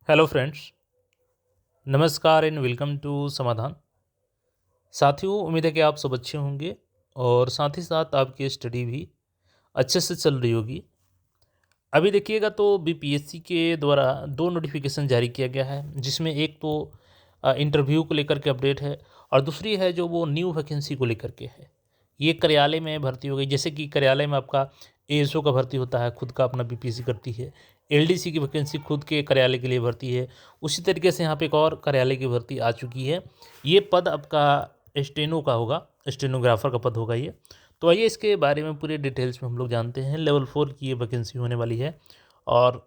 Hello friends, नमस्कार and welcome to समाधान। साथियों, उम्मीद है कि आप सब अच्छे होंगे और साथ ही साथ आपकी स्टडी भी अच्छे से चल रही होगी। अभी देखिएगा तो बीपीएससी के द्वारा दो नोटिफिकेशन जारी किया गया है, जिसमें एक तो इंटरव्यू को लेकर के अपडेट है और दूसरी है जो वो न्यू वैकेंसी को लेकर के है। ये कार्यालय में भर्ती हो गई, जैसे कि कार्यालय में आपका एएसओ का भर्ती होता है, खुद का अपना बीपीएससी करती है। एलडीसी की वैकेंसी खुद के कार्यालय के लिए भर्ती है। उसी तरीके से यहाँ पे एक और कार्यालय की भर्ती आ चुकी है। ये पद आपका स्टेनो का होगा, स्टेनोग्राफर का पद होगा ये। तो आइए इसके बारे में पूरे डिटेल्स में हम लोग जानते हैं। लेवल 4 की ये वैकेंसी होने वाली है और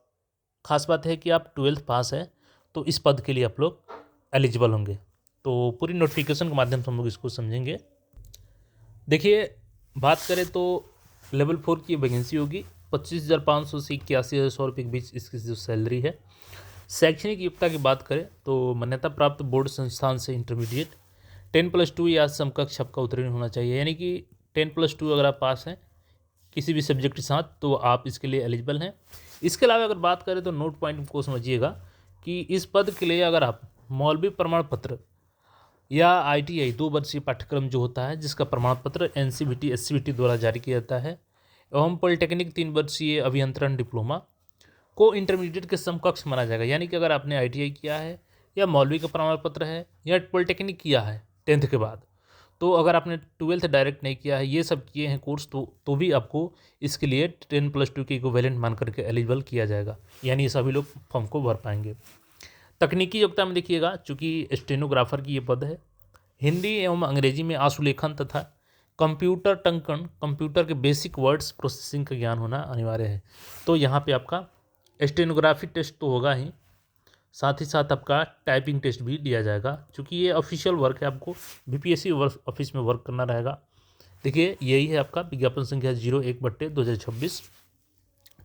ख़ास बात है कि आप 12th पास हैं तो इस पद के लिए आप लोग एलिजिबल होंगे। तो पूरी नोटिफिकेशन के माध्यम से हम लोग इसको समझेंगे। देखिए, बात करें तो लेवल 4 की वैकेंसी होगी। 25,500 से 81,100 रुपये के बीच इसकी जो सैलरी है। शैक्षणिक योग्यता की बात करें तो मान्यता प्राप्त बोर्ड संस्थान से इंटरमीडिएट 10+2 या समकक्ष आपका उत्तीर्ण होना चाहिए, यानी कि 10+2 अगर आप पास हैं किसी भी सब्जेक्ट के साथ तो आप इसके लिए एलिजिबल हैं। इसके अलावा अगर बात करें तो नोट पॉइंट को समझिएगा कि इस पद के लिए अगर आप मौलवी प्रमाण पत्र या आईटीआई 2 वर्षीय पाठ्यक्रम जो होता है, जिसका प्रमाण पत्र एनसीवीटी एससीवीटी द्वारा जारी किया जाता है, एवं पॉलिटेक्निक 3 वर्षीय अभियंत्रण डिप्लोमा को इंटरमीडिएट के समकक्ष माना जाएगा। यानी कि अगर आपने आईटीआई किया है या मौलवी का प्रमाण पत्र है या पॉलिटेक्निक किया है 10th के बाद, तो अगर आपने 12th डायरेक्ट नहीं किया है, ये सब किए हैं कोर्स, तो भी आपको इसके लिए 10+2 के इक्विवेलेंट मान करके एलिजिबल किया जाएगा। यानी ये सभी लोग फॉर्म को भर पाएंगे। तकनीकी योग्यता में देखिएगा, चूँकि स्टेनोग्राफर की ये पद है, हिंदी एवं अंग्रेजी में आशुलेखन तथा कंप्यूटर टंकन, कंप्यूटर के बेसिक वर्ड्स प्रोसेसिंग का ज्ञान होना अनिवार्य है। तो यहाँ पे आपका स्टेनोग्राफी टेस्ट तो होगा ही, साथ ही साथ आपका टाइपिंग टेस्ट भी दिया जाएगा। चूँकि ये ऑफिशियल वर्क है, आपको बीपीएससी वर्क ऑफिस में वर्क करना रहेगा। देखिए, यही है आपका विज्ञापन संख्या 01/2026।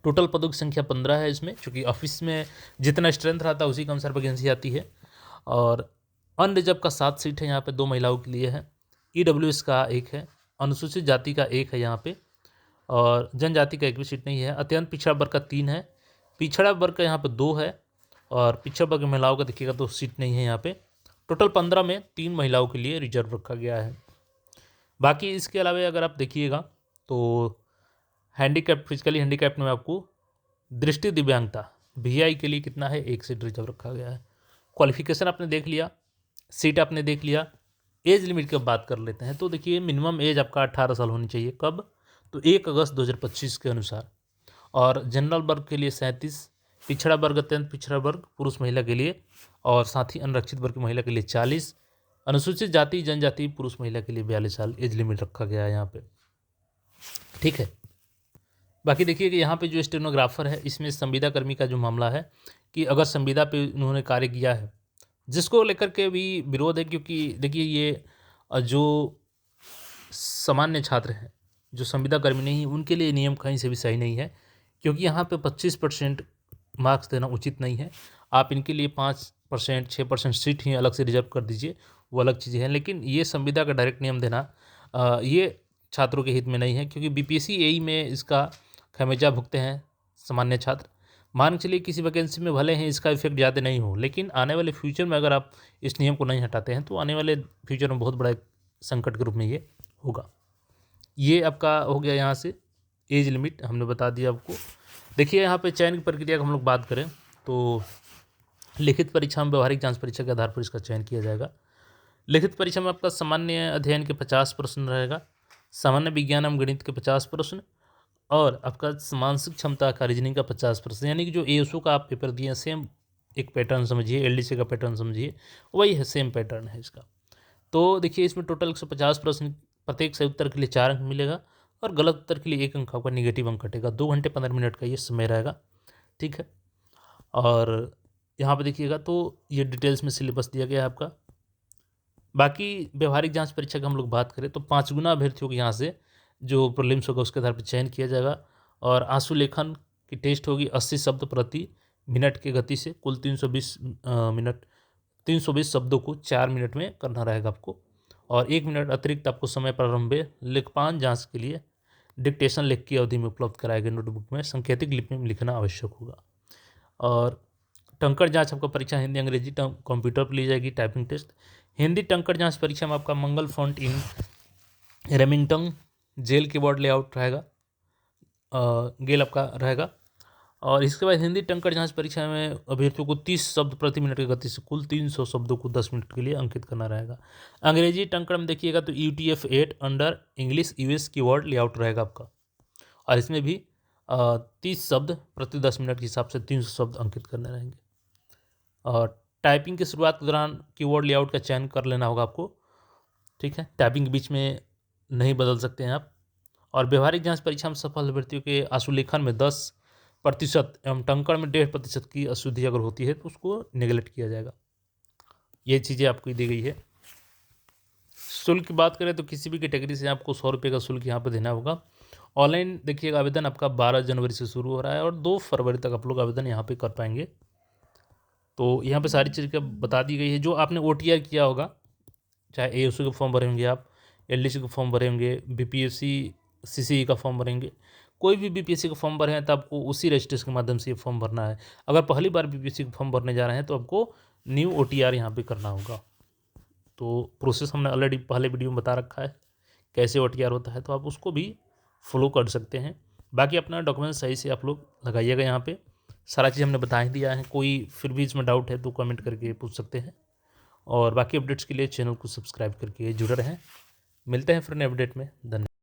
टोटल पदों की संख्या 15 है इसमें, चूँकि ऑफिस में जितना स्ट्रेंथ रहता है उसी के अनुसार वैकेंसी आती है। और अनरिजर्व का 7 सीट है यहाँ पे, 2 महिलाओं के लिए है। ईडब्ल्यूएस का 1 है, अनुसूचित जाति का 1 है यहाँ पे, और जनजाति का 1 भी सीट नहीं है। अत्यंत पिछड़ा वर्ग का 3 है, पिछड़ा वर्ग का यहाँ पे 2 है, और पिछड़ा वर्ग महिलाओं का देखिएगा तो सीट नहीं है यहाँ पे। टोटल 15 में 3 महिलाओं के लिए रिजर्व रखा गया है। बाकी इसके अलावा अगर आप देखिएगा तो हैंडीकैप, फिजिकली हैंडीकैप में आपको दृष्टि दिव्यांगता वीआई के लिए कितना है, 1 सीट रिजर्व रखा गया है। क्वालिफिकेशन आपने देख लिया, सीट आपने देख लिया। एज लिमिट की बात कर लेते हैं तो देखिए, मिनिमम एज आपका 18 साल होनी चाहिए। कब? तो 1 अगस्त 2025 के अनुसार। और जनरल वर्ग के लिए 37, पिछड़ा वर्ग अत्यंत पिछड़ा वर्ग पुरुष महिला के लिए, और साथ ही अनरक्षित वर्ग की महिला के लिए 40, अनुसूचित जाति जनजाति पुरुष महिला के लिए 42 साल एज लिमिट रखा गया है यहाँ पे। ठीक है। बाकी देखिए कि यहाँ पे जो स्टेनोग्राफर है, इसमें संविदा कर्मी का जो मामला है कि अगर संविदा पे उन्होंने कार्य किया है, जिसको लेकर के भी विरोध है, क्योंकि देखिए ये जो सामान्य छात्र हैं, जो संविदा कर्मी नहीं है, उनके लिए नियम कहीं से भी सही नहीं है, क्योंकि यहाँ पे 25% मार्क्स देना उचित नहीं है। आप इनके लिए 5%, 6% सीट ही अलग से रिजर्व कर दीजिए, वो अलग चीज़ें हैं। लेकिन ये संविदा का डायरेक्ट नियम देना ये छात्रों के हित में नहीं है, क्योंकि बीपीएससी एई में इसका खमियाजा भुगते हैं सामान्य छात्र। मान के चलिए किसी वैकेंसी में भले ही इसका इफेक्ट ज़्यादा नहीं हो, लेकिन आने वाले फ्यूचर में अगर आप इस नियम को नहीं हटाते हैं तो आने वाले फ्यूचर में बहुत बड़ा एक संकट के रूप में ये होगा। ये आपका हो गया यहाँ से एज लिमिट हमने बता दिया आपको। देखिए, यहाँ पे चयन की प्रक्रिया की हम लोग बात करें तो लिखित परीक्षा में व्यवहारिक जांच परीक्षा के आधार पर इसका चयन किया जाएगा। लिखित परीक्षा में आपका सामान्य अध्ययन के 50 प्रश्न रहेगा, सामान्य विज्ञान एवं गणित के 50 प्रश्न, और आपका मानसिक क्षमता का रीजनिंग का 50%। यानी कि जो एएसओ का आप पेपर दिए सेम एक पैटर्न समझिए, एलडीसी का पैटर्न समझिए, वही है, सेम पैटर्न है इसका। तो देखिए, इसमें टोटल 150 प्रश्न, प्रत्येक सही उत्तर के लिए 4 अंक मिलेगा, और गलत उत्तर के लिए 1 अंक आपका निगेटिव अंक कटेगा। 2 घंटे 15 मिनट का ये समय रहेगा। ठीक है। और यहाँ पे देखिएगा तो ये डिटेल्स में सिलेबस दिया गया है आपका। बाकी व्यवहारिक जांच परीक्षा की हम लोग बात करें तो 5 गुना अभ्यर्थियों को यहाँ से जो प्रीलिम्स होगा उसके आधार पर चयन किया जाएगा, और आंसू लेखन की टेस्ट होगी 80 शब्द प्रति मिनट की गति से। कुल 320 शब्दों को 4 मिनट में करना रहेगा आपको, और 1 मिनट अतिरिक्त आपको समय प्रारंभ में लेखपान जांच के लिए डिक्टेशन लिख की अवधि में उपलब्ध कराए गए नोटबुक में सांकेतिक लिपि में लिखना आवश्यक होगा। और टंकण जांच आपका परीक्षा हिंदी अंग्रेजी कंप्यूटर पर ली जाएगी, टाइपिंग टेस्ट। हिंदी टंकण जांच परीक्षा में आपका मंगल फॉन्ट इन रेमिंगटन जेल कीबोर्ड लेआउट रहेगा, गेल आपका रहेगा। और इसके बाद हिंदी टंकण जांच परीक्षा में अभ्यर्थियों को 30 शब्द प्रति मिनट की गति से कुल 300 शब्दों को 10 मिनट के लिए अंकित करना रहेगा। अंग्रेजी टंकण में देखिएगा तो UTF-8 under English US keyword layout रहेगा आपका, और इसमें भी 30 शब्द प्रति 10 मिनट के हिसाब से 300 शब्द अंकित करने रहेंगे। और टाइपिंग की शुरुआत के दौरान कीवर्ड लेआउट का चयन कर लेना होगा आपको, ठीक है। टाइपिंग के बीच में नहीं बदल सकते हैं आप। और व्यवहारिक जांच परीक्षा में सफल अभ्यर्थियों के आशुलेखन में 10% एवं टंकण में 1.5% की अशुद्धि अगर होती है तो उसको नेगलेक्ट किया जाएगा। ये चीज़ें आपको दी गई है। शुल्क की बात करें तो किसी भी कैटेगरी से आपको 100 रुपये का शुल्क यहाँ पर देना होगा। ऑनलाइन देखिएगा आवेदन आपका 12 जनवरी से शुरू हो रहा है और 2 फरवरी तक आप लोग आवेदन यहाँ पे कर पाएंगे। तो यहाँ पे सारी चीज़ का बता दी गई है। जो आपने OTR किया होगा, चाहे ASU के फॉर्म भरे होंगे आप, LDC के फॉर्म भरे होंगे, BPSC CCE का फॉर्म भरेंगे, कोई भी BPSC का फॉर्म भरे हैं तो आपको उसी रजिस्ट्रेशन के माध्यम से ये फॉर्म भरना है। अगर पहली बार BPSC का फॉर्म भरने जा रहे हैं तो आपको न्यू OTR यहाँ पे करना होगा। तो प्रोसेस हमने ऑलरेडी पहले वीडियो में बता रखा है कैसे OTR होता है, तो आप उसको भी फॉलो कर सकते हैं। बाकी अपना डॉक्यूमेंट सही से आप लोग लगाइएगा। यहाँ पे सारा चीज़ हमने बता ही दिया है। कोई फिर भी इसमें डाउट है तो कमेंट करके पूछ सकते हैं। और बाकी अपडेट्स के लिए चैनल को सब्सक्राइब करके जुड़े रहें। मिलते हैं फिर नए अपडेट में। धन्यवाद।